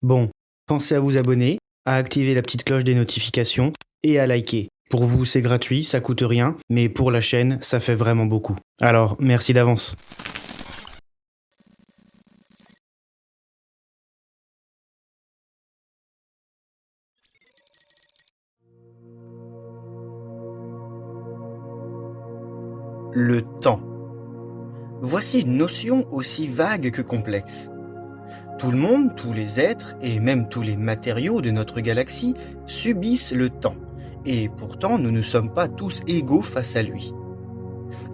Bon, pensez à vous abonner, à activer la petite cloche des notifications et à liker. Pour vous, c'est gratuit, ça coûte rien, mais pour la chaîne, ça fait vraiment beaucoup. Alors, merci d'avance. Le temps. Voici une notion aussi vague que complexe. Tout le monde, tous les êtres et même tous les matériaux de notre galaxie subissent le temps. Et pourtant, nous ne sommes pas tous égaux face à lui.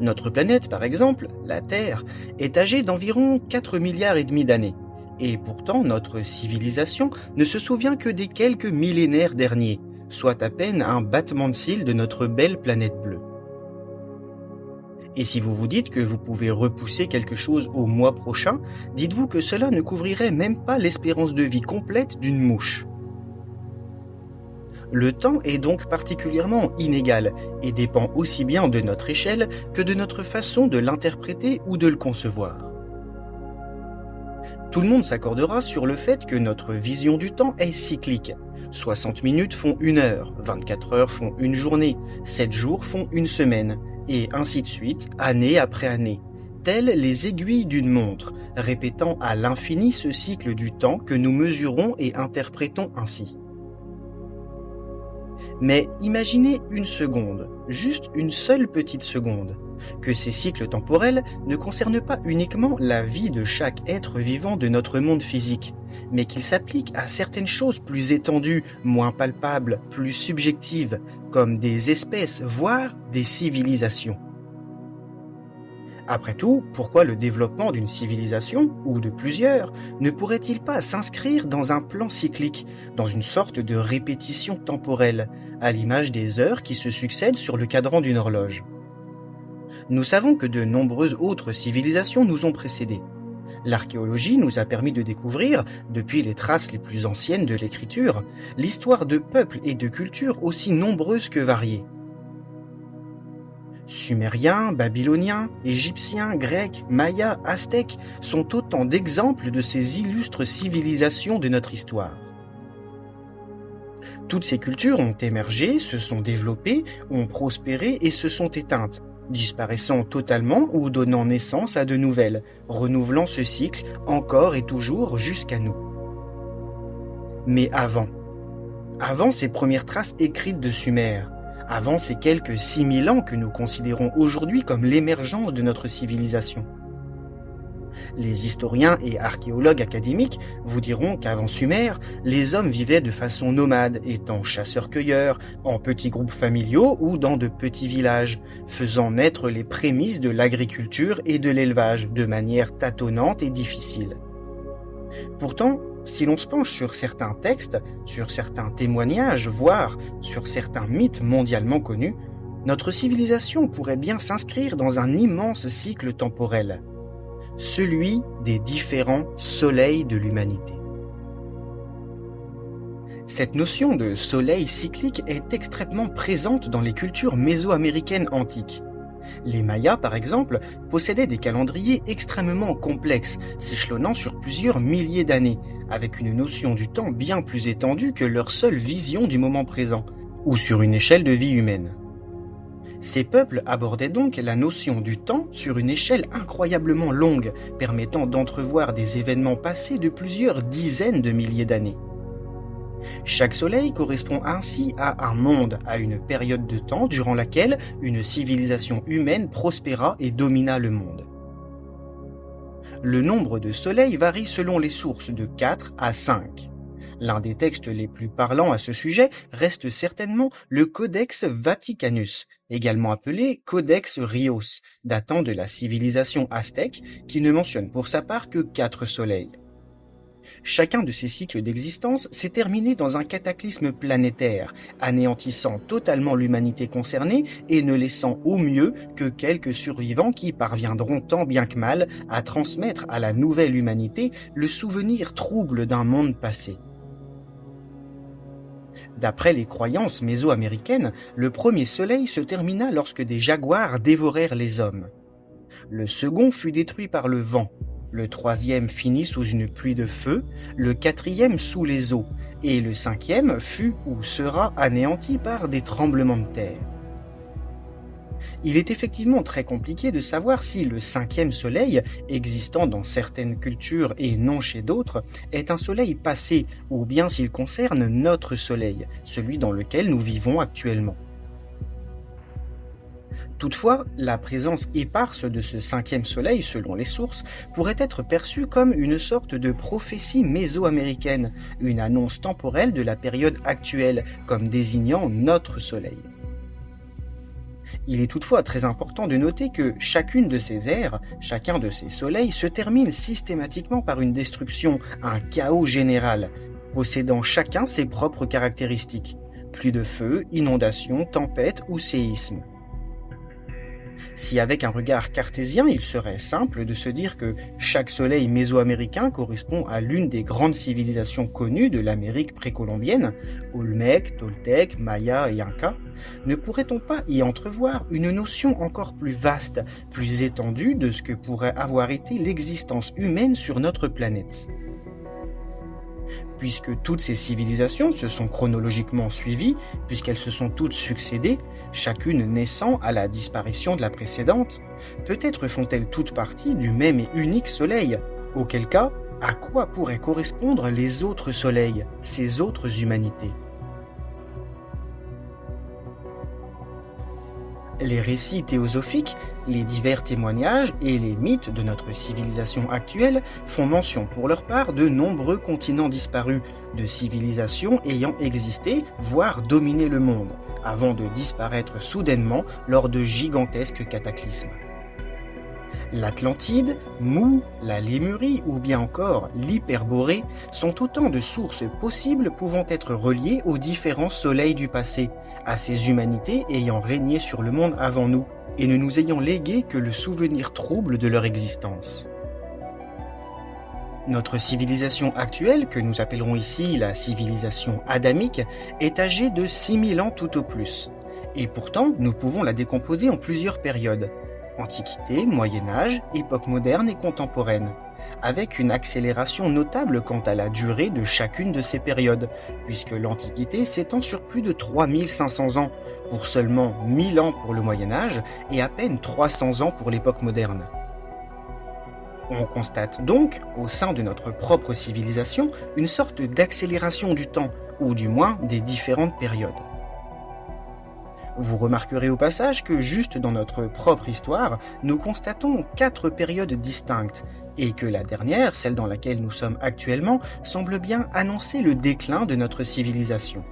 Notre planète, par exemple, la Terre, est âgée d'environ 4 milliards et demi d'années. Et pourtant, notre civilisation ne se souvient que des quelques millénaires derniers, soit à peine un battement de cils de notre belle planète bleue. Et si vous vous dites que vous pouvez repousser quelque chose au mois prochain, dites-vous que cela ne couvrirait même pas l'espérance de vie complète d'une mouche. Le temps est donc particulièrement inégal et dépend aussi bien de notre échelle que de notre façon de l'interpréter ou de le concevoir. Tout le monde s'accordera sur le fait que notre vision du temps est cyclique. 60 minutes font 1 heure, 24 heures font une journée, 7 jours font une semaine, et ainsi de suite, année après année, telles les aiguilles d'une montre, répétant à l'infini ce cycle du temps que nous mesurons et interprétons ainsi. Mais imaginez une seconde, juste une seule petite seconde, que ces cycles temporels ne concernent pas uniquement la vie de chaque être vivant de notre monde physique, mais qu'ils s'appliquent à certaines choses plus étendues, moins palpables, plus subjectives, comme des espèces, voire des civilisations. Après tout, pourquoi le développement d'une civilisation, ou de plusieurs, ne pourrait-il pas s'inscrire dans un plan cyclique, dans une sorte de répétition temporelle, à l'image des heures qui se succèdent sur le cadran d'une horloge? Nous savons que de nombreuses autres civilisations nous ont précédés. L'archéologie nous a permis de découvrir, depuis les traces les plus anciennes de l'écriture, l'histoire de peuples et de cultures aussi nombreuses que variées. Sumériens, Babyloniens, Égyptiens, Grecs, Mayas, Aztèques sont autant d'exemples de ces illustres civilisations de notre histoire. Toutes ces cultures ont émergé, se sont développées, ont prospéré et se sont éteintes, disparaissant totalement ou donnant naissance à de nouvelles, renouvelant ce cycle encore et toujours jusqu'à nous. Mais avant ces premières traces écrites de Sumer, avant ces quelques 6000 ans que nous considérons aujourd'hui comme l'émergence de notre civilisation. Les historiens et archéologues académiques vous diront qu'avant Sumer, les hommes vivaient de façon nomade, étant chasseurs-cueilleurs, en petits groupes familiaux ou dans de petits villages, faisant naître les prémices de l'agriculture et de l'élevage de manière tâtonnante et difficile. Pourtant, si l'on se penche sur certains textes, sur certains témoignages, voire sur certains mythes mondialement connus, notre civilisation pourrait bien s'inscrire dans un immense cycle temporel, celui des différents soleils de l'humanité. Cette notion de soleil cyclique est extrêmement présente dans les cultures mésoaméricaines antiques. Les Mayas, par exemple, possédaient des calendriers extrêmement complexes, s'échelonnant sur plusieurs milliers d'années, avec une notion du temps bien plus étendue que leur seule vision du moment présent, ou sur une échelle de vie humaine. Ces peuples abordaient donc la notion du temps sur une échelle incroyablement longue, permettant d'entrevoir des événements passés de plusieurs dizaines de milliers d'années. Chaque soleil correspond ainsi à un monde, à une période de temps durant laquelle une civilisation humaine prospéra et domina le monde. Le nombre de soleils varie selon les sources de 4 à 5. L'un des textes les plus parlants à ce sujet reste certainement le Codex Vaticanus, également appelé Codex Rios, datant de la civilisation aztèque, qui ne mentionne pour sa part que 4 soleils. Chacun de ces cycles d'existence s'est terminé dans un cataclysme planétaire, anéantissant totalement l'humanité concernée et ne laissant au mieux que quelques survivants qui parviendront tant bien que mal à transmettre à la nouvelle humanité le souvenir trouble d'un monde passé. D'après les croyances mésoaméricaines, le premier soleil se termina lorsque des jaguars dévorèrent les hommes. Le second fut détruit par le vent. le troisième finit sous une pluie de feu, le quatrième sous les eaux, et le cinquième fut ou sera anéanti par des tremblements de terre. Il est effectivement très compliqué de savoir si le cinquième soleil, existant dans certaines cultures et non chez d'autres, est un soleil passé ou bien s'il concerne notre soleil, celui dans lequel nous vivons actuellement. Toutefois, la présence éparse de ce cinquième soleil, selon les sources, pourrait être perçue comme une sorte de prophétie mésoaméricaine, une annonce temporelle de la période actuelle, comme désignant notre soleil. Il est toutefois très important de noter que chacune de ces ères, chacun de ces soleils se termine systématiquement par une destruction, un chaos général, possédant chacun ses propres caractéristiques, pluie de feu, inondation, tempête ou séisme. Si avec un regard cartésien, il serait simple de se dire que chaque soleil mésoaméricain correspond à l'une des grandes civilisations connues de l'Amérique précolombienne, Olmec, Toltec, Maya et Inca, ne pourrait-on pas y entrevoir une notion encore plus vaste, plus étendue de ce que pourrait avoir été l'existence humaine sur notre planète ? Puisque toutes ces civilisations se sont chronologiquement suivies, puisqu'elles se sont toutes succédées, chacune naissant à la disparition de la précédente, peut-être font-elles toutes partie du même et unique soleil, auquel cas, à quoi pourraient correspondre les autres soleils, ces autres humanités ? Les récits théosophiques, les divers témoignages et les mythes de notre civilisation actuelle font mention pour leur part de nombreux continents disparus, de civilisations ayant existé, voire dominé le monde, avant de disparaître soudainement lors de gigantesques cataclysmes. L'Atlantide, Mu, la Lémurie ou bien encore l'Hyperborée sont autant de sources possibles pouvant être reliées aux différents soleils du passé, à ces humanités ayant régné sur le monde avant nous et ne nous ayant légué que le souvenir trouble de leur existence. Notre civilisation actuelle, que nous appellerons ici la civilisation adamique, est âgée de 6000 ans tout au plus. Et pourtant, nous pouvons la décomposer en plusieurs périodes. Antiquité, Moyen-Âge, époque moderne et contemporaine, avec une accélération notable quant à la durée de chacune de ces périodes, puisque l'Antiquité s'étend sur plus de 3500 ans, pour seulement 1000 ans pour le Moyen-Âge et à peine 300 ans pour l'époque moderne. On constate donc, au sein de notre propre civilisation, une sorte d'accélération du temps, ou du moins des différentes périodes. Vous remarquerez au passage que juste dans notre propre histoire, nous constatons 4 périodes distinctes, et que la dernière, celle dans laquelle nous sommes actuellement, semble bien annoncer le déclin de notre civilisation.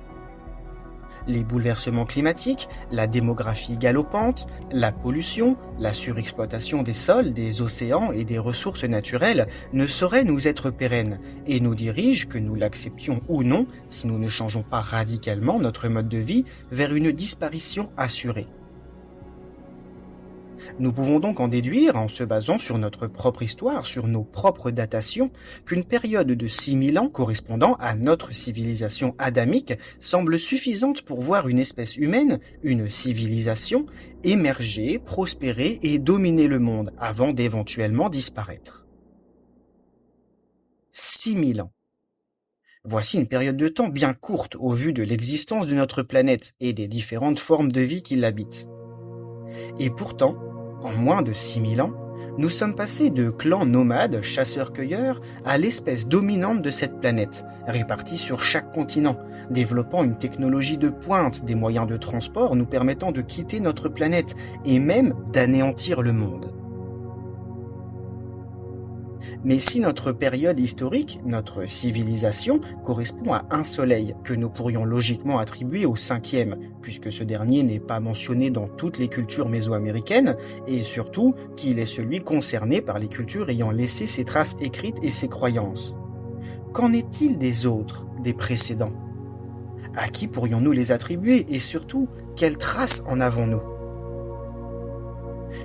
Les bouleversements climatiques, la démographie galopante, la pollution, la surexploitation des sols, des océans et des ressources naturelles ne sauraient nous être pérennes et nous dirigent, que nous l'acceptions ou non, si nous ne changeons pas radicalement notre mode de vie, vers une disparition assurée. Nous pouvons donc en déduire, en se basant sur notre propre histoire, sur nos propres datations, qu'une période de 6000 ans correspondant à notre civilisation adamique semble suffisante pour voir une espèce humaine, une civilisation, émerger, prospérer et dominer le monde avant d'éventuellement disparaître. 6000 ans. Voici une période de temps bien courte au vu de l'existence de notre planète et des différentes formes de vie qui l'habitent. Et pourtant, en moins de 6000 ans, nous sommes passés de clans nomades, chasseurs-cueilleurs, à l'espèce dominante de cette planète, répartie sur chaque continent, développant une technologie de pointe, des moyens de transport nous permettant de quitter notre planète et même d'anéantir le monde. Mais si notre période historique, notre civilisation, correspond à un soleil, que nous pourrions logiquement attribuer au 5e, puisque ce dernier n'est pas mentionné dans toutes les cultures mésoaméricaines, et surtout qu'il est celui concerné par les cultures ayant laissé ses traces écrites et ses croyances. Qu'en est-il des autres, des précédents ? À qui pourrions-nous les attribuer et surtout, quelles traces en avons-nous ?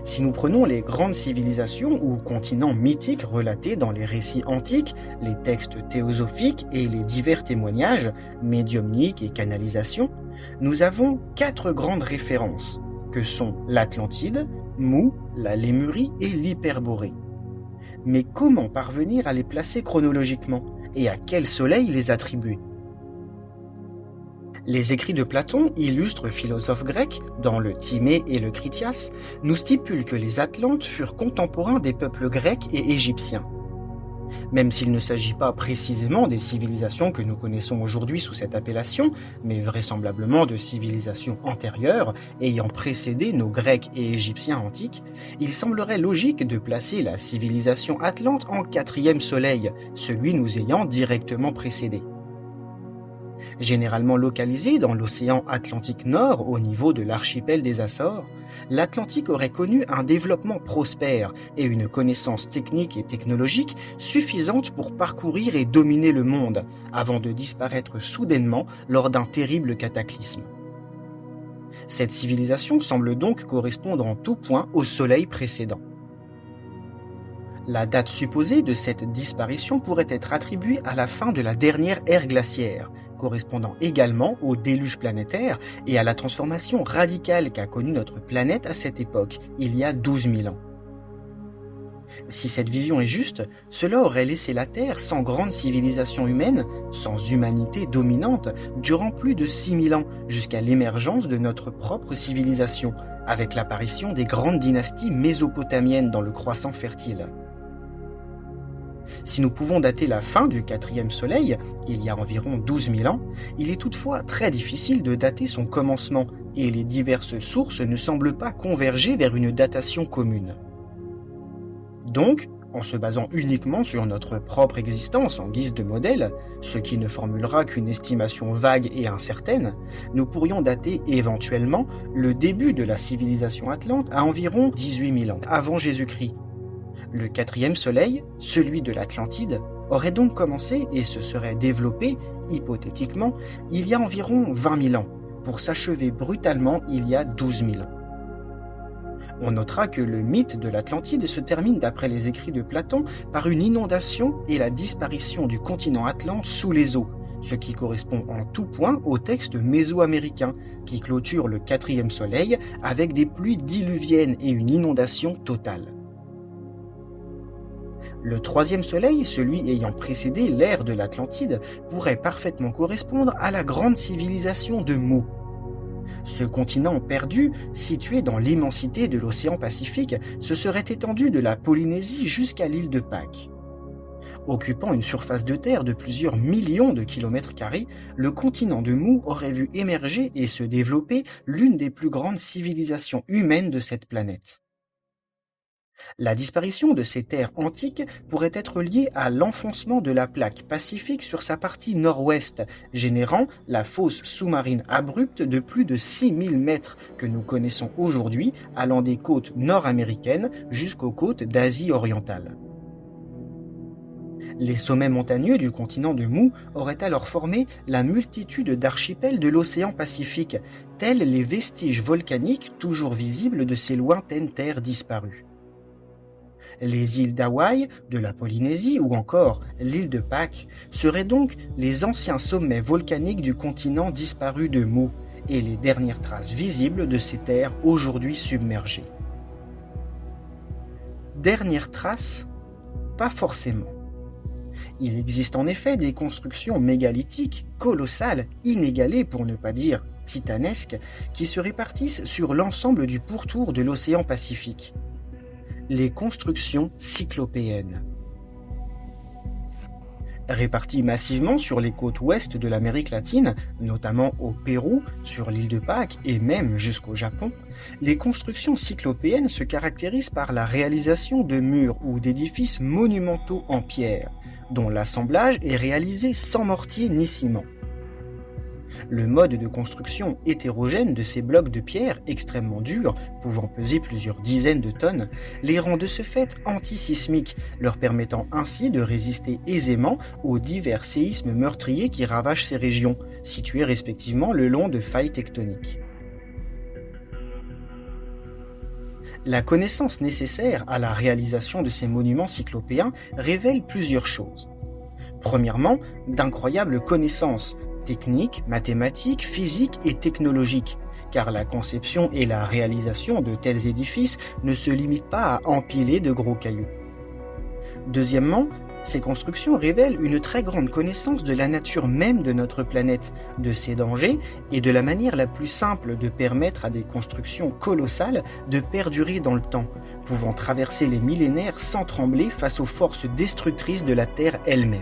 Si nous prenons les grandes civilisations ou continents mythiques relatés dans les récits antiques, les textes théosophiques et les divers témoignages, médiumniques et canalisations, nous avons 4 grandes références, que sont l'Atlantide, Mu, la Lémurie et l'Hyperborée. Mais comment parvenir à les placer chronologiquement et à quel soleil les attribuer? Les écrits de Platon, illustre philosophe grec, dans le Timée et le Critias, nous stipulent que les Atlantes furent contemporains des peuples grecs et égyptiens. Même s'il ne s'agit pas précisément des civilisations que nous connaissons aujourd'hui sous cette appellation, mais vraisemblablement de civilisations antérieures ayant précédé nos Grecs et Égyptiens antiques, il semblerait logique de placer la civilisation atlante en quatrième soleil, celui nous ayant directement précédé. Généralement localisé dans l'océan Atlantique Nord au niveau de l'archipel des Açores, l'Atlantique aurait connu un développement prospère et une connaissance technique et technologique suffisante pour parcourir et dominer le monde, avant de disparaître soudainement lors d'un terrible cataclysme. Cette civilisation semble donc correspondre en tout point au Soleil précédent. La date supposée de cette disparition pourrait être attribuée à la fin de la dernière ère glaciaire, correspondant également au déluge planétaire et à la transformation radicale qu'a connue notre planète à cette époque, il y a 12 000 ans. Si cette vision est juste, cela aurait laissé la Terre sans grande civilisation humaine, sans humanité dominante, durant plus de 6 000 ans, jusqu'à l'émergence de notre propre civilisation, avec l'apparition des grandes dynasties mésopotamiennes dans le croissant fertile. Si nous pouvons dater la fin du quatrième soleil, il y a environ 12 000 ans, il est toutefois très difficile de dater son commencement et les diverses sources ne semblent pas converger vers une datation commune. Donc, en se basant uniquement sur notre propre existence en guise de modèle, ce qui ne formulera qu'une estimation vague et incertaine, nous pourrions dater éventuellement le début de la civilisation atlante à environ 18 000 ans avant Jésus-Christ. Le quatrième soleil, celui de l'Atlantide, aurait donc commencé et se serait développé, hypothétiquement, il y a environ 20 000 ans, pour s'achever brutalement il y a 12 000 ans. On notera que le mythe de l'Atlantide se termine d'après les écrits de Platon par une inondation et la disparition du continent atlante sous les eaux, ce qui correspond en tout point au texte mésoaméricain qui clôture le quatrième soleil avec des pluies diluviennes et une inondation totale. Le troisième soleil, celui ayant précédé l'ère de l'Atlantide, pourrait parfaitement correspondre à la grande civilisation de Mu. Ce continent perdu, situé dans l'immensité de l'océan Pacifique, se serait étendu de la Polynésie jusqu'à l'île de Pâques. Occupant une surface de terre de plusieurs millions de kilomètres carrés, le continent de Mu aurait vu émerger et se développer l'une des plus grandes civilisations humaines de cette planète. La disparition de ces terres antiques pourrait être liée à l'enfoncement de la plaque pacifique sur sa partie nord-ouest, générant la fosse sous-marine abrupte de plus de 6000 mètres que nous connaissons aujourd'hui, allant des côtes nord-américaines jusqu'aux côtes d'Asie orientale. Les sommets montagneux du continent de Mu auraient alors formé la multitude d'archipels de l'océan Pacifique, tels les vestiges volcaniques toujours visibles de ces lointaines terres disparues. Les îles d'Hawaï, de la Polynésie ou encore l'île de Pâques seraient donc les anciens sommets volcaniques du continent disparu de Mu et les dernières traces visibles de ces terres aujourd'hui submergées. Dernières traces? Pas forcément. Il existe en effet des constructions mégalithiques, colossales, inégalées pour ne pas dire titanesques, qui se répartissent sur l'ensemble du pourtour de l'océan Pacifique. Les constructions cyclopéennes. Réparties massivement sur les côtes ouest de l'Amérique latine, notamment au Pérou, sur l'île de Pâques et même jusqu'au Japon, les constructions cyclopéennes se caractérisent par la réalisation de murs ou d'édifices monumentaux en pierre, dont l'assemblage est réalisé sans mortier ni ciment. Le mode de construction hétérogène de ces blocs de pierre extrêmement durs, pouvant peser plusieurs dizaines de tonnes, les rend de ce fait antisismiques, leur permettant ainsi de résister aisément aux divers séismes meurtriers qui ravagent ces régions, situées respectivement le long de failles tectoniques. La connaissance nécessaire à la réalisation de ces monuments cyclopéens révèle plusieurs choses. Premièrement, d'incroyables connaissances, techniques, mathématiques, physiques et technologiques, car la conception et la réalisation de tels édifices ne se limitent pas à empiler de gros cailloux. Deuxièmement, ces constructions révèlent une très grande connaissance de la nature même de notre planète, de ses dangers et de la manière la plus simple de permettre à des constructions colossales de perdurer dans le temps, pouvant traverser les millénaires sans trembler face aux forces destructrices de la Terre elle-même.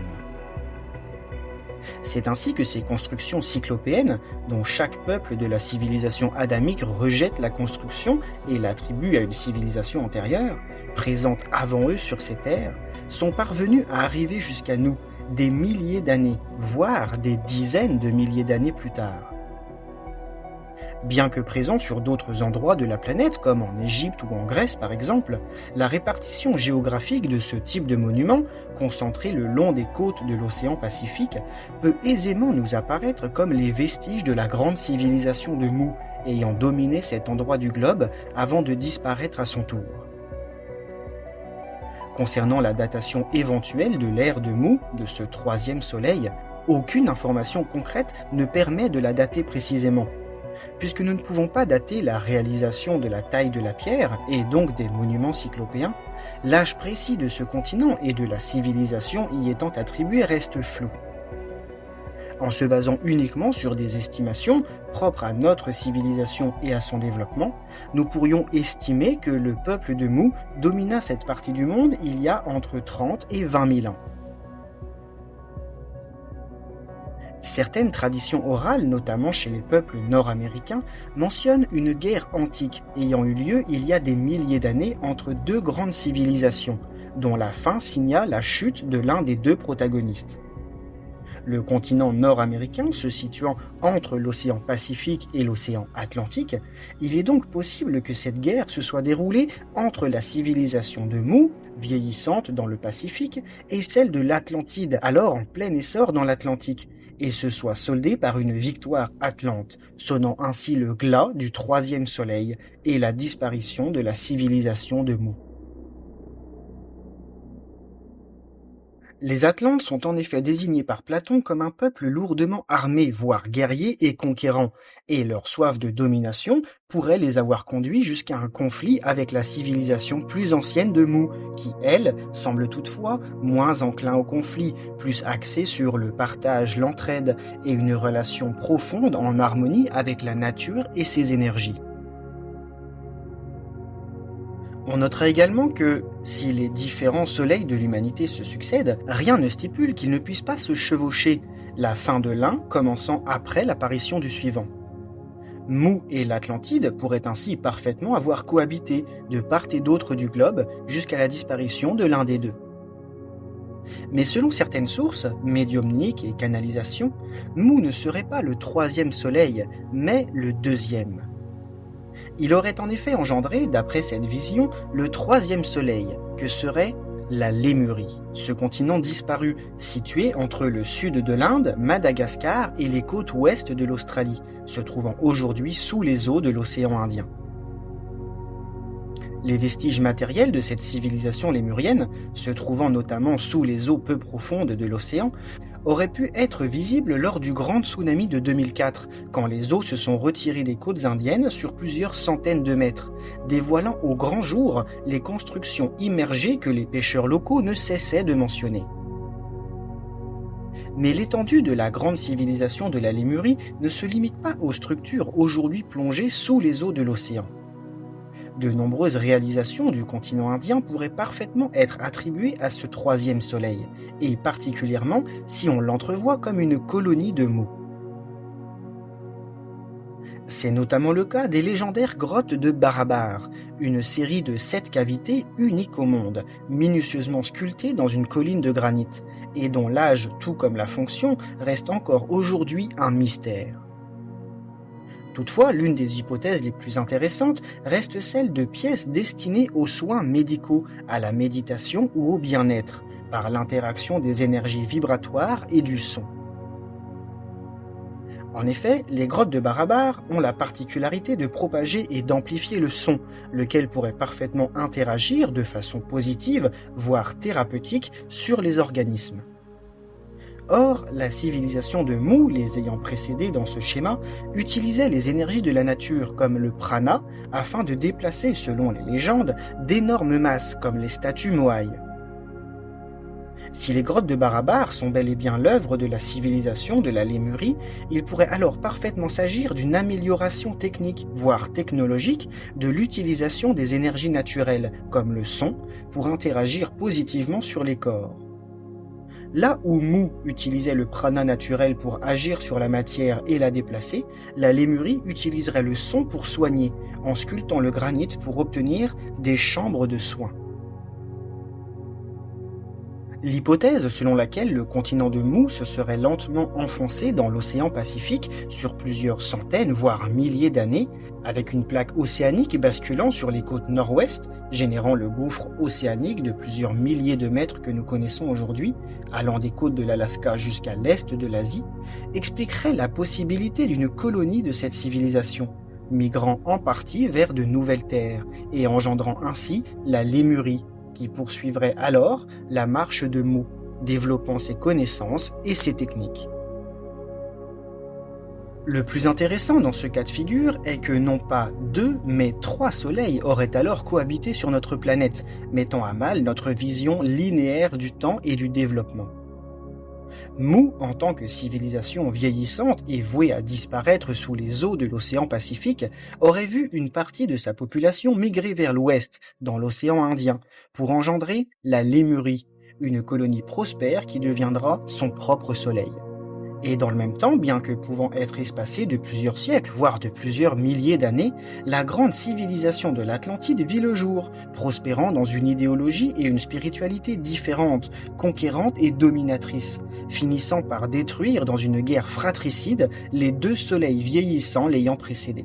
C'est ainsi que ces constructions cyclopéennes, dont chaque peuple de la civilisation adamique rejette la construction et l'attribue à une civilisation antérieure, présente avant eux sur ces terres, sont parvenus à arriver jusqu'à nous des milliers d'années, voire des dizaines de milliers d'années plus tard. Bien que présents sur d'autres endroits de la planète, comme en Égypte ou en Grèce par exemple, la répartition géographique de ce type de monument, concentré le long des côtes de l'océan Pacifique, peut aisément nous apparaître comme les vestiges de la grande civilisation de Mu, ayant dominé cet endroit du globe avant de disparaître à son tour. Concernant la datation éventuelle de l'ère de Mu, de ce troisième soleil, aucune information concrète ne permet de la dater précisément. Puisque nous ne pouvons pas dater la réalisation de la taille de la pierre, et donc des monuments cyclopéens, l'âge précis de ce continent et de la civilisation y étant attribué reste flou. En se basant uniquement sur des estimations propres à notre civilisation et à son développement, nous pourrions estimer que le peuple de Mu domina cette partie du monde il y a entre 30 et 20 000 ans. Certaines traditions orales, notamment chez les peuples nord-américains, mentionnent une guerre antique ayant eu lieu il y a des milliers d'années entre deux grandes civilisations, dont la fin signa la chute de l'un des deux protagonistes. Le continent nord-américain se situant entre l'océan Pacifique et l'océan Atlantique, il est donc possible que cette guerre se soit déroulée entre la civilisation de Mu, vieillissante dans le Pacifique, et celle de l'Atlantide, alors en plein essor dans l'Atlantique, et se soit soldée par une victoire atlante, sonnant ainsi le glas du troisième soleil et la disparition de la civilisation de Mu. Les Atlantes sont en effet désignés par Platon comme un peuple lourdement armé, voire guerrier et conquérant, et leur soif de domination pourrait les avoir conduits jusqu'à un conflit avec la civilisation plus ancienne de Mu, qui, elle, semble toutefois moins enclin au conflit, plus axée sur le partage, l'entraide et une relation profonde en harmonie avec la nature et ses énergies. On notera également que, si les différents soleils de l'humanité se succèdent, rien ne stipule qu'ils ne puissent pas se chevaucher, la fin de l'un commençant après l'apparition du suivant. Mu et l'Atlantide pourraient ainsi parfaitement avoir cohabité de part et d'autre du globe jusqu'à la disparition de l'un des deux. Mais selon certaines sources, médiumniques et canalisation, Mu ne serait pas le troisième soleil, mais le deuxième. Il aurait en effet engendré, d'après cette vision, le troisième soleil, que serait la Lémurie, ce continent disparu, situé entre le sud de l'Inde, Madagascar et les côtes ouest de l'Australie, se trouvant aujourd'hui sous les eaux de l'océan Indien. Les vestiges matériels de cette civilisation lémurienne, se trouvant notamment sous les eaux peu profondes de l'océan, auraient pu être visibles lors du grand tsunami de 2004, quand les eaux se sont retirées des côtes indiennes sur plusieurs centaines de mètres, dévoilant au grand jour les constructions immergées que les pêcheurs locaux ne cessaient de mentionner. Mais l'étendue de la grande civilisation de la Lémurie ne se limite pas aux structures aujourd'hui plongées sous les eaux de l'océan. De nombreuses réalisations du continent indien pourraient parfaitement être attribuées à ce troisième soleil, et particulièrement si on l'entrevoit comme une colonie de Mu. C'est notamment le cas des légendaires grottes de Barabar, une série de 7 cavités uniques au monde, minutieusement sculptées dans une colline de granit, et dont l'âge tout comme la fonction reste encore aujourd'hui un mystère. Toutefois, l'une des hypothèses les plus intéressantes reste celle de pièces destinées aux soins médicaux, à la méditation ou au bien-être, par l'interaction des énergies vibratoires et du son. En effet, les grottes de Barabar ont la particularité de propager et d'amplifier le son, lequel pourrait parfaitement interagir de façon positive, voire thérapeutique, sur les organismes. Or, la civilisation de Mu, les ayant précédés dans ce schéma, utilisait les énergies de la nature comme le prana afin de déplacer, selon les légendes, d'énormes masses comme les statues moaï. Si les grottes de Barabar sont bel et bien l'œuvre de la civilisation de la Lémurie, il pourrait alors parfaitement s'agir d'une amélioration technique, voire technologique, de l'utilisation des énergies naturelles, comme le son, pour interagir positivement sur les corps. Là où Mu utilisait le prana naturel pour agir sur la matière et la déplacer, la Lémurie utiliserait le son pour soigner, en sculptant le granit pour obtenir des chambres de soins. L'hypothèse selon laquelle le continent de Mu se serait lentement enfoncé dans l'océan Pacifique sur plusieurs centaines voire milliers d'années, avec une plaque océanique basculant sur les côtes nord-ouest, générant le gouffre océanique de plusieurs milliers de mètres que nous connaissons aujourd'hui, allant des côtes de l'Alaska jusqu'à l'est de l'Asie, expliquerait la possibilité d'une colonie de cette civilisation, migrant en partie vers de nouvelles terres et engendrant ainsi la Lémurie, qui poursuivrait alors la marche de Mu, développant ses connaissances et ses techniques. Le plus intéressant dans ce cas de figure est que non pas 2, mais 3 soleils auraient alors cohabité sur notre planète, mettant à mal notre vision linéaire du temps et du développement. Mu, en tant que civilisation vieillissante et vouée à disparaître sous les eaux de l'océan Pacifique, aurait vu une partie de sa population migrer vers l'ouest, dans l'océan Indien, pour engendrer la Lémurie, une colonie prospère qui deviendra son propre soleil. Et dans le même temps, bien que pouvant être espacée de plusieurs siècles, voire de plusieurs milliers d'années, la grande civilisation de l'Atlantide vit le jour, prospérant dans une idéologie et une spiritualité différentes, conquérantes et dominatrices, finissant par détruire dans une guerre fratricide les 2 soleils vieillissants l'ayant précédé.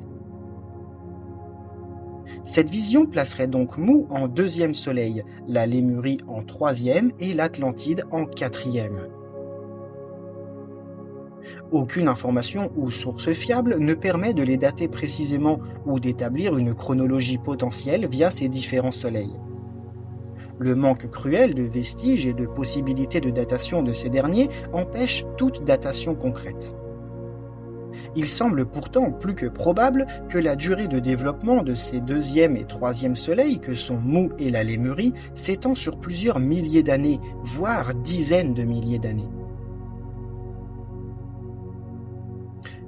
Cette vision placerait donc Mu en 2e soleil, la Lémurie en 3e et l'Atlantide en 4e. Aucune information ou source fiable ne permet de les dater précisément ou d'établir une chronologie potentielle via ces différents soleils. Le manque cruel de vestiges et de possibilités de datation de ces derniers empêche toute datation concrète. Il semble pourtant plus que probable que la durée de développement de ces 2e et 3e soleils que sont Mu et la Lémurie s'étend sur plusieurs milliers d'années, voire dizaines de milliers d'années.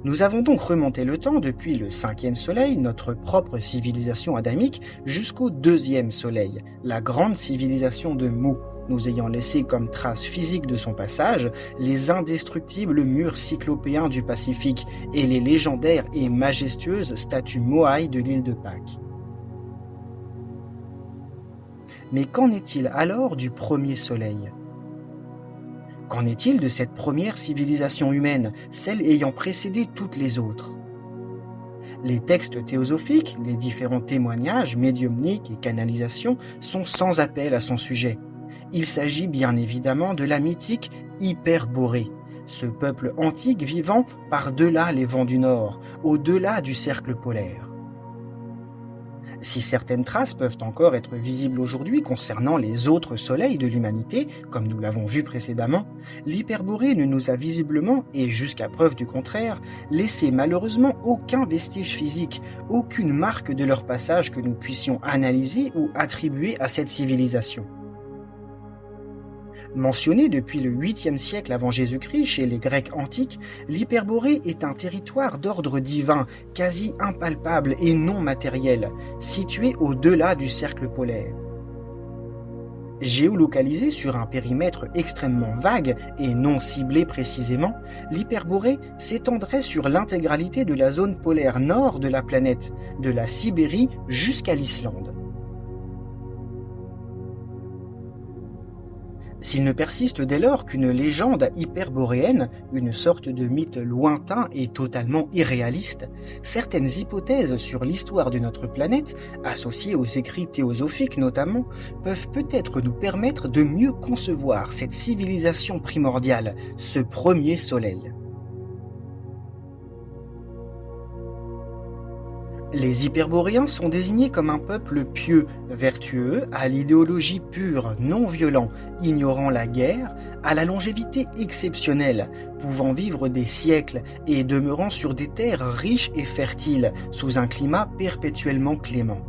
Nous avons donc remonté le temps depuis le 5e soleil, notre propre civilisation adamique, jusqu'au 2e soleil, la grande civilisation de Mu, nous ayant laissé comme trace physique de son passage les indestructibles murs cyclopéens du Pacifique et les légendaires et majestueuses statues Moai de l'île de Pâques. Mais qu'en est-il alors du premier soleil ? Qu'en est-il de cette première civilisation humaine, celle ayant précédé toutes les autres ? Les textes théosophiques, les différents témoignages, médiumniques et canalisations sont sans appel à son sujet. Il s'agit bien évidemment de la mythique Hyperborée, ce peuple antique vivant par-delà les vents du Nord, au-delà du cercle polaire. Si certaines traces peuvent encore être visibles aujourd'hui concernant les autres soleils de l'humanité, comme nous l'avons vu précédemment, l'Hyperborée ne nous a visiblement, et jusqu'à preuve du contraire, laissé malheureusement aucun vestige physique, aucune marque de leur passage que nous puissions analyser ou attribuer à cette civilisation. Mentionné depuis le 8e siècle avant Jésus-Christ chez les Grecs antiques, l'Hyperborée est un territoire d'ordre divin, quasi impalpable et non matériel, situé au-delà du cercle polaire. Géolocalisé sur un périmètre extrêmement vague et non ciblé précisément, l'Hyperborée s'étendrait sur l'intégralité de la zone polaire nord de la planète, de la Sibérie jusqu'à l'Islande. S'il ne persiste dès lors qu'une légende hyperboréenne, une sorte de mythe lointain et totalement irréaliste, certaines hypothèses sur l'histoire de notre planète, associées aux écrits théosophiques notamment, peuvent peut-être nous permettre de mieux concevoir cette civilisation primordiale, ce premier soleil. Les Hyperboréens sont désignés comme un peuple pieux, vertueux, à l'idéologie pure, non violent, ignorant la guerre, à la longévité exceptionnelle, pouvant vivre des siècles et demeurant sur des terres riches et fertiles, sous un climat perpétuellement clément.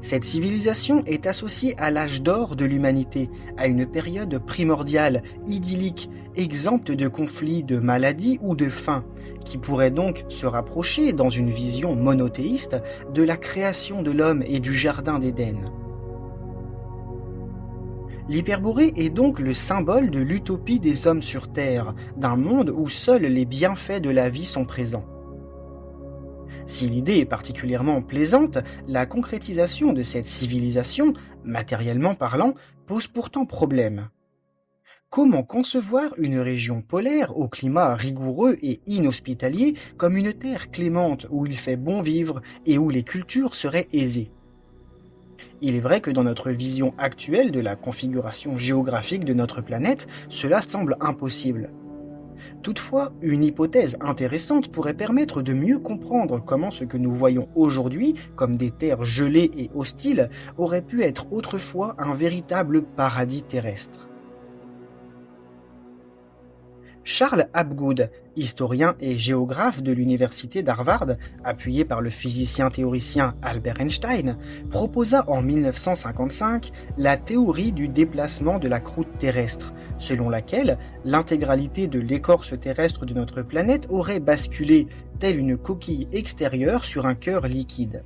Cette civilisation est associée à l'âge d'or de l'humanité, à une période primordiale, idyllique, exempte de conflits, de maladies ou de faim, qui pourrait donc se rapprocher, dans une vision monothéiste, de la création de l'homme et du jardin d'Éden. L'Hyperborée est donc le symbole de l'utopie des hommes sur Terre, d'un monde où seuls les bienfaits de la vie sont présents. Si l'idée est particulièrement plaisante, la concrétisation de cette civilisation, matériellement parlant, pose pourtant problème. Comment concevoir une région polaire au climat rigoureux et inhospitalier comme une terre clémente où il fait bon vivre et où les cultures seraient aisées? Il est vrai que dans notre vision actuelle de la configuration géographique de notre planète, cela semble impossible. Toutefois, une hypothèse intéressante pourrait permettre de mieux comprendre comment ce que nous voyons aujourd'hui comme des terres gelées et hostiles aurait pu être autrefois un véritable paradis terrestre. Charles Hapgood, historien et géographe de l'université d'Harvard, appuyé par le physicien-théoricien Albert Einstein, proposa en 1955 la théorie du déplacement de la croûte terrestre, selon laquelle l'intégralité de l'écorce terrestre de notre planète aurait basculé, telle une coquille extérieure sur un cœur liquide.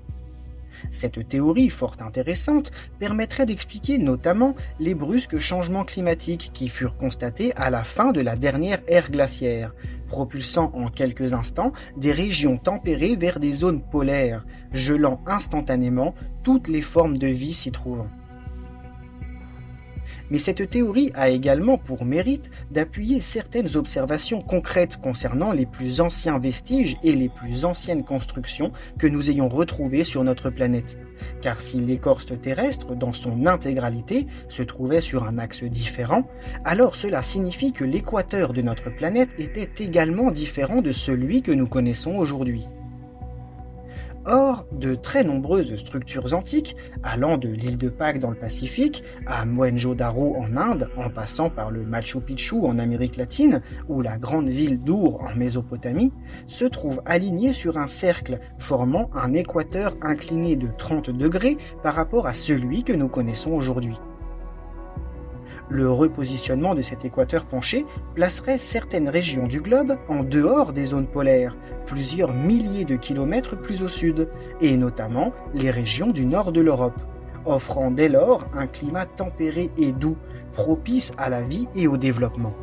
Cette théorie fort intéressante permettrait d'expliquer notamment les brusques changements climatiques qui furent constatés à la fin de la dernière ère glaciaire, propulsant en quelques instants des régions tempérées vers des zones polaires, gelant instantanément toutes les formes de vie s'y trouvant. Mais cette théorie a également pour mérite d'appuyer certaines observations concrètes concernant les plus anciens vestiges et les plus anciennes constructions que nous ayons retrouvées sur notre planète. Car si l'écorce terrestre, dans son intégralité, se trouvait sur un axe différent, alors cela signifie que l'équateur de notre planète était également différent de celui que nous connaissons aujourd'hui. Or, de très nombreuses structures antiques, allant de l'île de Pâques dans le Pacifique à Mohenjo-Daro en Inde, en passant par le Machu Picchu en Amérique latine ou la grande ville d'Our en Mésopotamie, se trouvent alignées sur un cercle formant un équateur incliné de 30 degrés par rapport à celui que nous connaissons aujourd'hui. Le repositionnement de cet équateur penché placerait certaines régions du globe en dehors des zones polaires, plusieurs milliers de kilomètres plus au sud, et notamment les régions du nord de l'Europe, offrant dès lors un climat tempéré et doux, propice à la vie et au développement.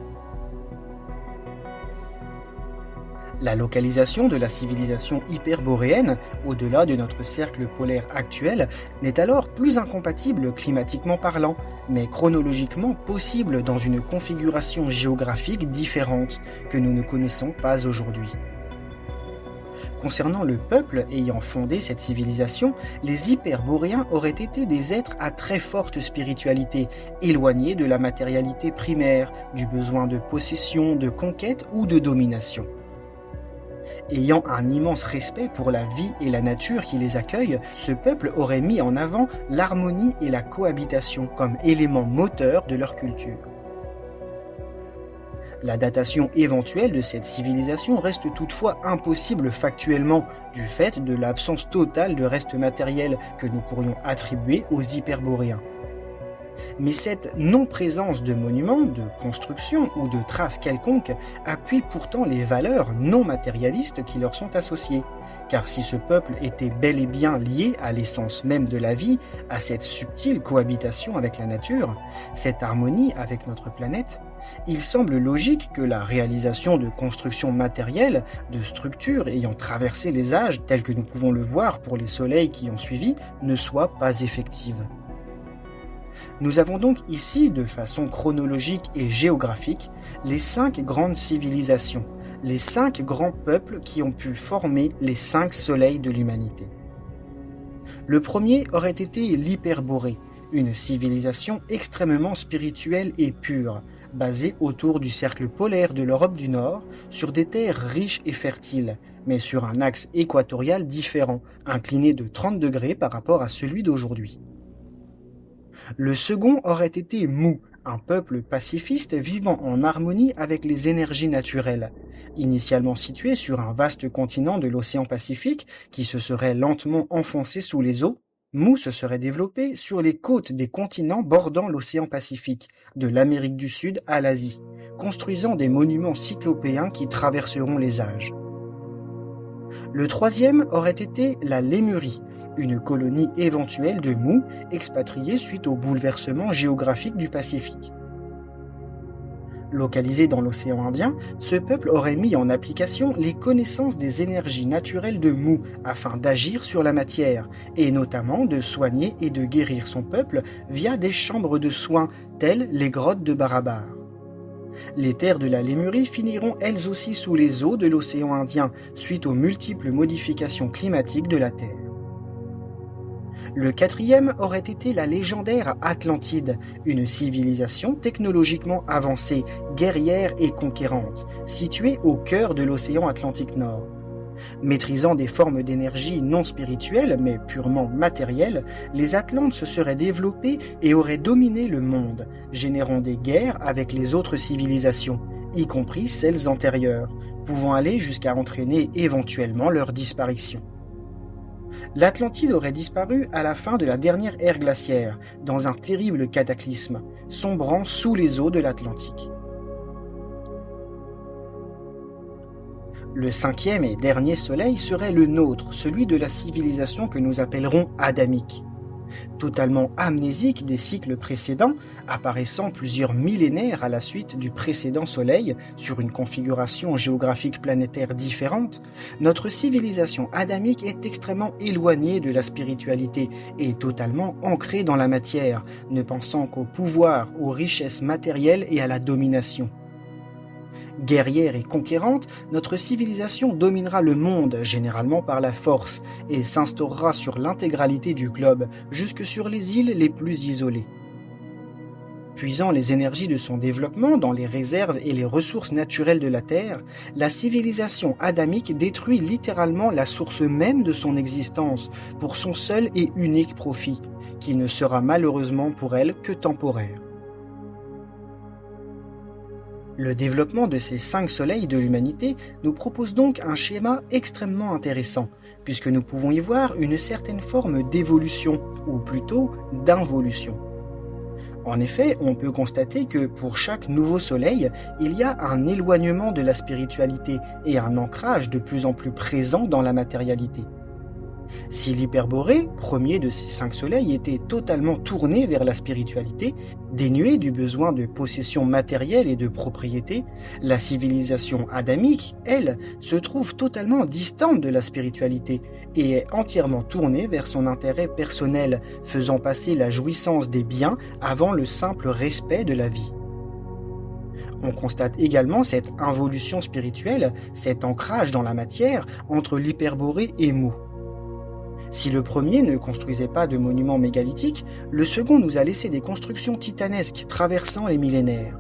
La localisation de la civilisation hyperboréenne, au-delà de notre cercle polaire actuel, n'est alors plus incompatible climatiquement parlant, mais chronologiquement possible dans une configuration géographique différente que nous ne connaissons pas aujourd'hui. Concernant le peuple ayant fondé cette civilisation, les hyperboréens auraient été des êtres à très forte spiritualité, éloignés de la matérialité primaire, du besoin de possession, de conquête ou de domination. Ayant un immense respect pour la vie et la nature qui les accueille, ce peuple aurait mis en avant l'harmonie et la cohabitation comme éléments moteurs de leur culture. La datation éventuelle de cette civilisation reste toutefois impossible factuellement du fait de l'absence totale de restes matériels que nous pourrions attribuer aux hyperboréens. Mais cette non-présence de monuments, de constructions ou de traces quelconques appuie pourtant les valeurs non matérialistes qui leur sont associées. Car si ce peuple était bel et bien lié à l'essence même de la vie, à cette subtile cohabitation avec la nature, cette harmonie avec notre planète, il semble logique que la réalisation de constructions matérielles, de structures ayant traversé les âges tels que nous pouvons le voir pour les soleils qui ont suivi, ne soit pas effective. Nous avons donc ici, de façon chronologique et géographique, les 5 grandes civilisations, les 5 grands peuples qui ont pu former les 5 soleils de l'humanité. Le premier aurait été l'Hyperborée, une civilisation extrêmement spirituelle et pure, basée autour du cercle polaire de l'Europe du Nord, sur des terres riches et fertiles, mais sur un axe équatorial différent, incliné de 30 degrés par rapport à celui d'aujourd'hui. Le second aurait été Mu, un peuple pacifiste vivant en harmonie avec les énergies naturelles, initialement situé sur un vaste continent de l'océan Pacifique qui se serait lentement enfoncé sous les eaux, Mu se serait développé sur les côtes des continents bordant l'océan Pacifique, de l'Amérique du Sud à l'Asie, construisant des monuments cyclopéens qui traverseront les âges. Le troisième aurait été la Lémurie, une colonie éventuelle de Mu expatriée suite au bouleversement géographique du Pacifique. Localisé dans l'océan Indien, ce peuple aurait mis en application les connaissances des énergies naturelles de Mu afin d'agir sur la matière, et notamment de soigner et de guérir son peuple via des chambres de soins telles les grottes de Barabar. Les terres de la Lémurie finiront elles aussi sous les eaux de l'océan Indien suite aux multiples modifications climatiques de la Terre. Le quatrième aurait été la légendaire Atlantide, une civilisation technologiquement avancée, guerrière et conquérante, située au cœur de l'océan Atlantique Nord. Maîtrisant des formes d'énergie non spirituelles mais purement matérielles, les Atlantes se seraient développés et auraient dominé le monde, générant des guerres avec les autres civilisations, y compris celles antérieures, pouvant aller jusqu'à entraîner éventuellement leur disparition. L'Atlantide aurait disparu à la fin de la dernière ère glaciaire, dans un terrible cataclysme, sombrant sous les eaux de l'Atlantique. Le cinquième et dernier soleil serait le nôtre, celui de la civilisation que nous appellerons adamique. Totalement amnésique des cycles précédents, apparaissant plusieurs millénaires à la suite du précédent soleil sur une configuration géographique planétaire différente, notre civilisation adamique est extrêmement éloignée de la spiritualité et totalement ancrée dans la matière, ne pensant qu'au pouvoir, aux richesses matérielles et à la domination. Guerrière et conquérante, notre civilisation dominera le monde, généralement par la force, et s'instaurera sur l'intégralité du globe, jusque sur les îles les plus isolées. Puisant les énergies de son développement dans les réserves et les ressources naturelles de la Terre, la civilisation adamique détruit littéralement la source même de son existence, pour son seul et unique profit, qui ne sera malheureusement pour elle que temporaire. Le développement de ces 5 soleils de l'humanité nous propose donc un schéma extrêmement intéressant, puisque nous pouvons y voir une certaine forme d'évolution, ou plutôt d'involution. En effet, on peut constater que pour chaque nouveau soleil, il y a un éloignement de la spiritualité et un ancrage de plus en plus présent dans la matérialité. Si l'Hyperborée, premier de ces 5 soleils, était totalement tourné vers la spiritualité, dénué du besoin de possession matérielle et de propriété, la civilisation adamique, elle, se trouve totalement distante de la spiritualité et est entièrement tournée vers son intérêt personnel, faisant passer la jouissance des biens avant le simple respect de la vie. On constate également cette involution spirituelle, cet ancrage dans la matière entre l'Hyperborée et Mu. Si le premier ne construisait pas de monuments mégalithiques, le second nous a laissé des constructions titanesques traversant les millénaires.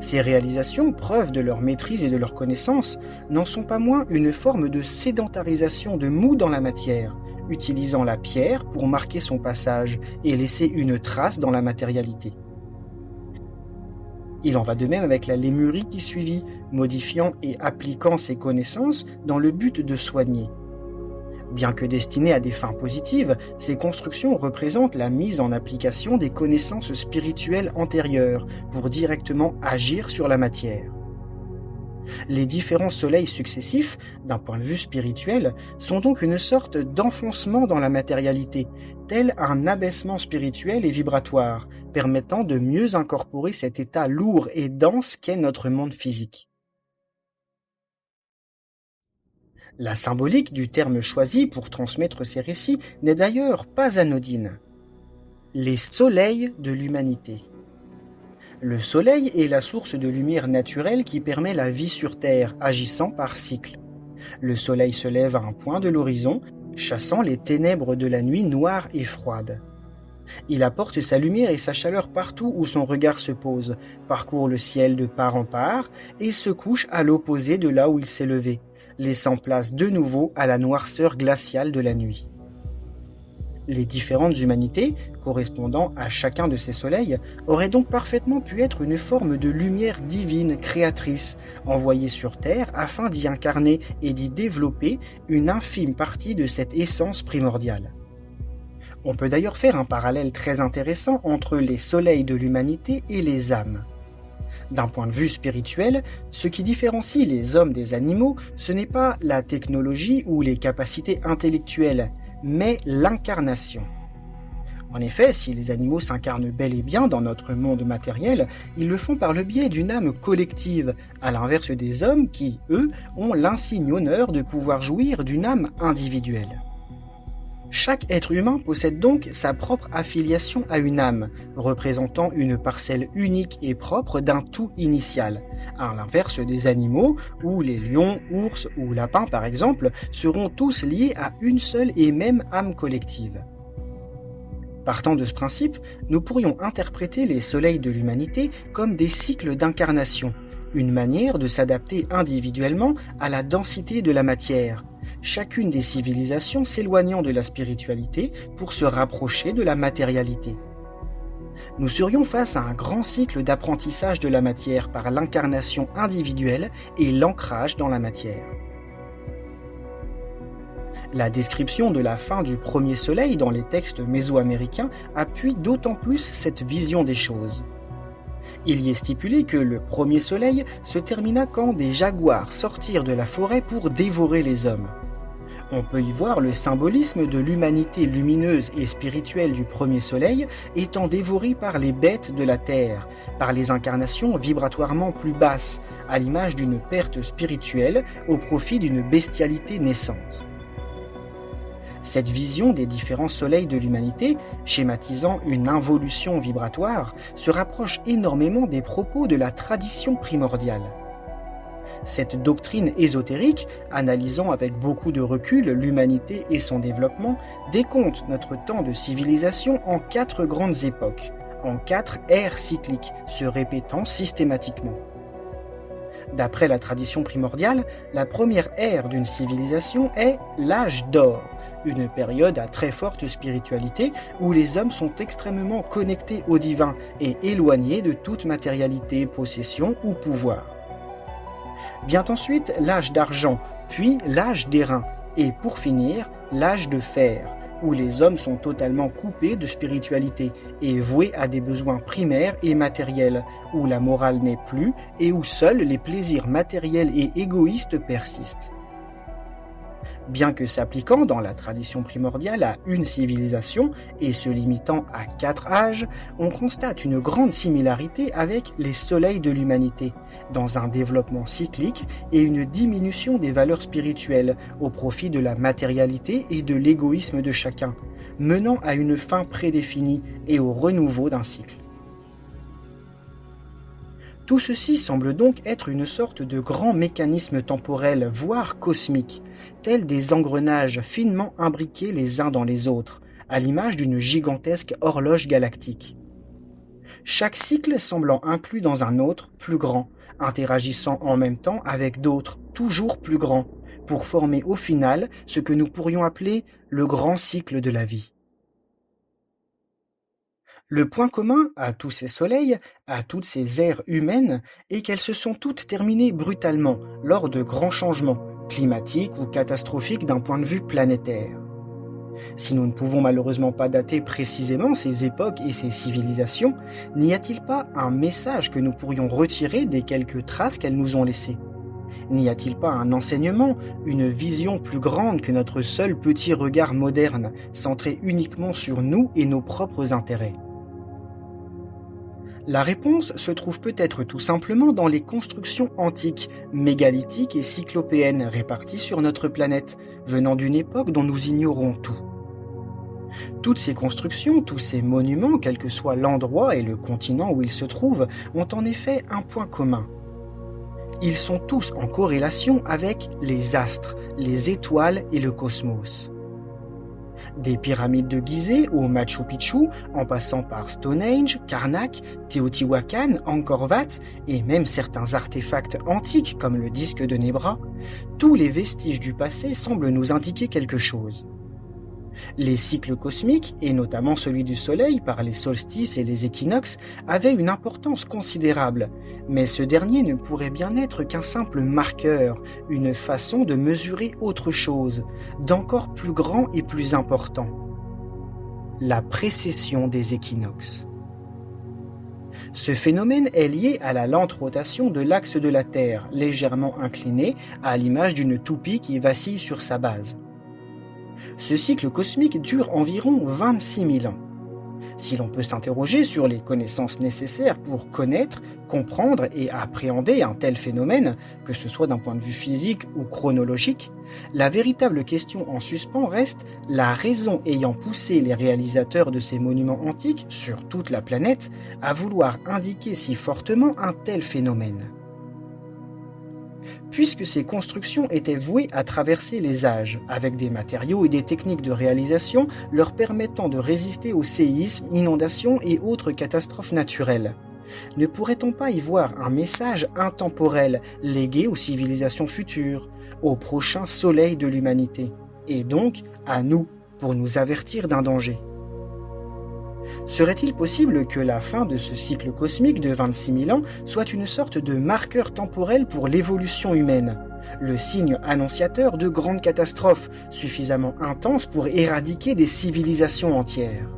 Ces réalisations, preuve de leur maîtrise et de leur connaissance, n'en sont pas moins une forme de sédentarisation de Mu dans la matière, utilisant la pierre pour marquer son passage et laisser une trace dans la matérialité. Il en va de même avec la Lémurie qui suivit, modifiant et appliquant ses connaissances dans le but de soigner. Bien que destinées à des fins positives, ces constructions représentent la mise en application des connaissances spirituelles antérieures pour directement agir sur la matière. Les différents soleils successifs, d'un point de vue spirituel, sont donc une sorte d'enfoncement dans la matérialité, tel un abaissement spirituel et vibratoire, permettant de mieux incorporer cet état lourd et dense qu'est notre monde physique. La symbolique du terme choisi pour transmettre ces récits n'est d'ailleurs pas anodine. Les soleils de l'humanité. Le soleil est la source de lumière naturelle qui permet la vie sur Terre, agissant par cycle. Le soleil se lève à un point de l'horizon, chassant les ténèbres de la nuit noire et froide. Il apporte sa lumière et sa chaleur partout où son regard se pose, parcourt le ciel de part en part et se couche à l'opposé de là où il s'est levé, laissant place de nouveau à la noirceur glaciale de la nuit. Les différentes humanités, correspondant à chacun de ces soleils, auraient donc parfaitement pu être une forme de lumière divine créatrice, envoyée sur Terre afin d'y incarner et d'y développer une infime partie de cette essence primordiale. On peut d'ailleurs faire un parallèle très intéressant entre les soleils de l'humanité et les âmes. D'un point de vue spirituel, ce qui différencie les hommes des animaux, ce n'est pas la technologie ou les capacités intellectuelles, mais l'incarnation. En effet, si les animaux s'incarnent bel et bien dans notre monde matériel, ils le font par le biais d'une âme collective, à l'inverse des hommes qui, eux, ont l'insigne honneur de pouvoir jouir d'une âme individuelle. Chaque être humain possède donc sa propre affiliation à une âme, représentant une parcelle unique et propre d'un tout initial, à l'inverse des animaux, où les lions, ours ou lapins par exemple, seront tous liés à une seule et même âme collective. Partant de ce principe, nous pourrions interpréter les soleils de l'humanité comme des cycles d'incarnation, une manière de s'adapter individuellement à la densité de la matière, chacune des civilisations s'éloignant de la spiritualité pour se rapprocher de la matérialité. Nous serions face à un grand cycle d'apprentissage de la matière par l'incarnation individuelle et l'ancrage dans la matière. La description de la fin du premier soleil dans les textes mésoaméricains appuie d'autant plus cette vision des choses. Il y est stipulé que le premier soleil se termina quand des jaguars sortirent de la forêt pour dévorer les hommes. On peut y voir le symbolisme de l'humanité lumineuse et spirituelle du premier soleil étant dévorée par les bêtes de la terre, par les incarnations vibratoirement plus basses, à l'image d'une perte spirituelle au profit d'une bestialité naissante. Cette vision des différents soleils de l'humanité, schématisant une involution vibratoire, se rapproche énormément des propos de la tradition primordiale. Cette doctrine ésotérique, analysant avec beaucoup de recul l'humanité et son développement, décompte notre temps de civilisation en 4 grandes époques, en 4 ères cycliques, se répétant systématiquement. D'après la tradition primordiale, la première ère d'une civilisation est l'âge d'or, une période à très forte spiritualité où les hommes sont extrêmement connectés au divin et éloignés de toute matérialité, possession ou pouvoir. Vient ensuite l'âge d'argent, puis l'âge d'airain, et pour finir, l'âge de fer, où les hommes sont totalement coupés de spiritualité et voués à des besoins primaires et matériels, où la morale n'est plus et où seuls les plaisirs matériels et égoïstes persistent. Bien que s'appliquant dans la tradition primordiale à une civilisation et se limitant à 4 âges, on constate une grande similarité avec les soleils de l'humanité, dans un développement cyclique et une diminution des valeurs spirituelles au profit de la matérialité et de l'égoïsme de chacun, menant à une fin prédéfinie et au renouveau d'un cycle. Tout ceci semble donc être une sorte de grand mécanisme temporel, voire cosmique, tels des engrenages finement imbriqués les uns dans les autres, à l'image d'une gigantesque horloge galactique. Chaque cycle semblant inclus dans un autre, plus grand, interagissant en même temps avec d'autres, toujours plus grands, pour former au final ce que nous pourrions appeler le grand cycle de la vie. Le point commun à tous ces soleils, à toutes ces ères humaines, est qu'elles se sont toutes terminées brutalement, lors de grands changements, climatiques ou catastrophiques d'un point de vue planétaire. Si nous ne pouvons malheureusement pas dater précisément ces époques et ces civilisations, n'y a-t-il pas un message que nous pourrions retirer des quelques traces qu'elles nous ont laissées ? N'y a-t-il pas un enseignement, une vision plus grande que notre seul petit regard moderne, centré uniquement sur nous et nos propres intérêts ? La réponse se trouve peut-être tout simplement dans les constructions antiques, mégalithiques et cyclopéennes réparties sur notre planète, venant d'une époque dont nous ignorons tout. Toutes ces constructions, tous ces monuments, quel que soit l'endroit et le continent où ils se trouvent, ont en effet un point commun. Ils sont tous en corrélation avec les astres, les étoiles et le cosmos. Des pyramides de Gizeh au Machu Picchu, en passant par Stonehenge, Karnak, Teotihuacan, Angkor Wat et même certains artefacts antiques comme le disque de Nebra, tous les vestiges du passé semblent nous indiquer quelque chose. Les cycles cosmiques, et notamment celui du Soleil par les solstices et les équinoxes, avaient une importance considérable, mais ce dernier ne pourrait bien être qu'un simple marqueur, une façon de mesurer autre chose, d'encore plus grand et plus important. la précession des équinoxes. Ce phénomène est lié à la lente rotation de l'axe de la Terre, légèrement incliné, à l'image d'une toupie qui vacille sur sa base. Ce cycle cosmique dure environ 26 000 ans. Si l'on peut s'interroger sur les connaissances nécessaires pour connaître, comprendre et appréhender un tel phénomène, que ce soit d'un point de vue physique ou chronologique, la véritable question en suspens reste la raison ayant poussé les réalisateurs de ces monuments antiques sur toute la planète à vouloir indiquer si fortement un tel phénomène. Puisque ces constructions étaient vouées à traverser les âges, avec des matériaux et des techniques de réalisation leur permettant de résister aux séismes, inondations et autres catastrophes naturelles, ne pourrait-on pas y voir un message intemporel légué aux civilisations futures, au prochain soleil de l'humanité, et donc à nous, pour nous avertir d'un danger ? Serait-il possible que la fin de ce cycle cosmique de 26 000 ans soit une sorte de marqueur temporel pour l'évolution humaine, le signe annonciateur de grandes catastrophes suffisamment intenses pour éradiquer des civilisations entières ?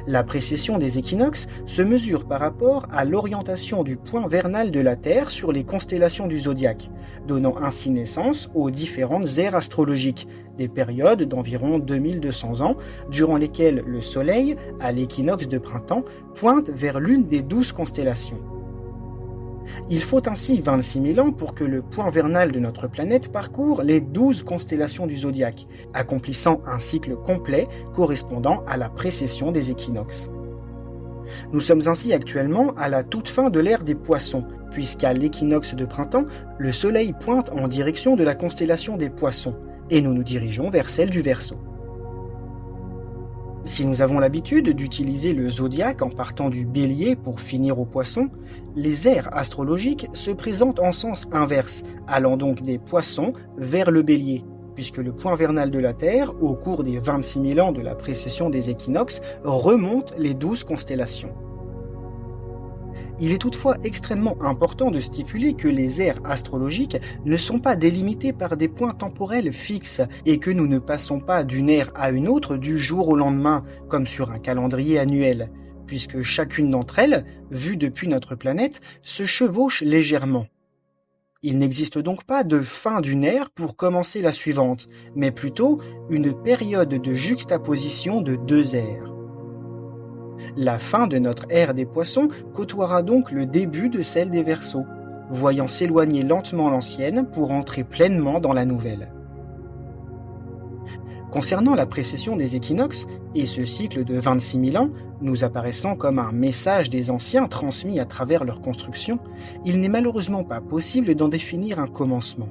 La précession des équinoxes se mesure par rapport à l'orientation du point vernal de la Terre sur les constellations du zodiaque, donnant ainsi naissance aux différentes ères astrologiques, des périodes d'environ 2200 ans, durant lesquelles le Soleil, à l'équinoxe de printemps, pointe vers l'une des 12 constellations. Il faut ainsi 26 000 ans pour que le point vernal de notre planète parcourt les 12 constellations du zodiaque, accomplissant un cycle complet correspondant à la précession des équinoxes. Nous sommes ainsi actuellement à la toute fin de l'ère des Poissons, puisqu'à l'équinoxe de printemps, le Soleil pointe en direction de la constellation des Poissons, et nous nous dirigeons vers celle du Verseau. Si nous avons l'habitude d'utiliser le zodiaque en partant du Bélier pour finir au Poisson, les ères astrologiques se présentent en sens inverse, allant donc des Poissons vers le Bélier, puisque le point vernal de la Terre, au cours des 26 000 ans de la précession des équinoxes, remonte les 12 constellations. Il est toutefois extrêmement important de stipuler que les ères astrologiques ne sont pas délimitées par des points temporels fixes et que nous ne passons pas d'une ère à une autre du jour au lendemain, comme sur un calendrier annuel, puisque chacune d'entre elles, vue depuis notre planète, se chevauche légèrement. Il n'existe donc pas de fin d'une ère pour commencer la suivante, mais plutôt une période de juxtaposition de deux ères. La fin de notre ère des Poissons côtoiera donc le début de celle des Verseaux, voyant s'éloigner lentement l'ancienne pour entrer pleinement dans la nouvelle. Concernant la précession des équinoxes et ce cycle de 26 000 ans, nous apparaissant comme un message des anciens transmis à travers leur construction, il n'est malheureusement pas possible d'en définir un commencement.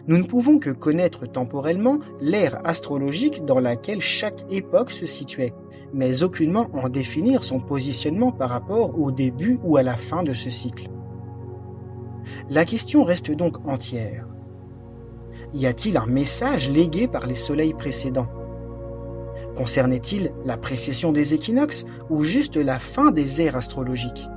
Nous ne pouvons que connaître temporellement l'ère astrologique dans laquelle chaque époque se situait, mais aucunement en définir son positionnement par rapport au début ou à la fin de ce cycle. La question reste donc entière. Y a-t-il un message légué par les soleils précédents ? Concernait-il la précession des équinoxes ou juste la fin des ères astrologiques ?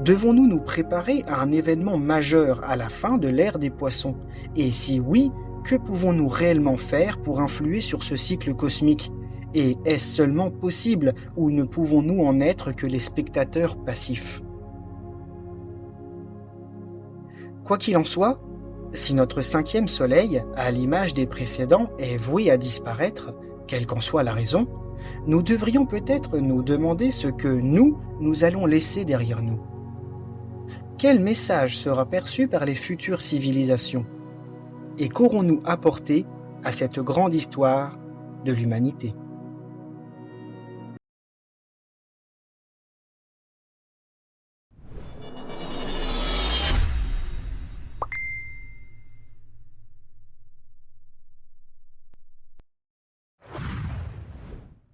Devons-nous nous préparer à un événement majeur à la fin de l'ère des Poissons ? Et si oui, que pouvons-nous réellement faire pour influer sur ce cycle cosmique ? Et est-ce seulement possible ou ne pouvons-nous en être que les spectateurs passifs ? Quoi qu'il en soit, si notre 5e soleil, à l'image des précédents, est voué à disparaître, quelle qu'en soit la raison, nous devrions peut-être nous demander ce que nous allons laisser derrière nous. Quel message sera perçu par les futures civilisations ? Et qu'aurons-nous apporté à cette grande histoire de l'humanité ?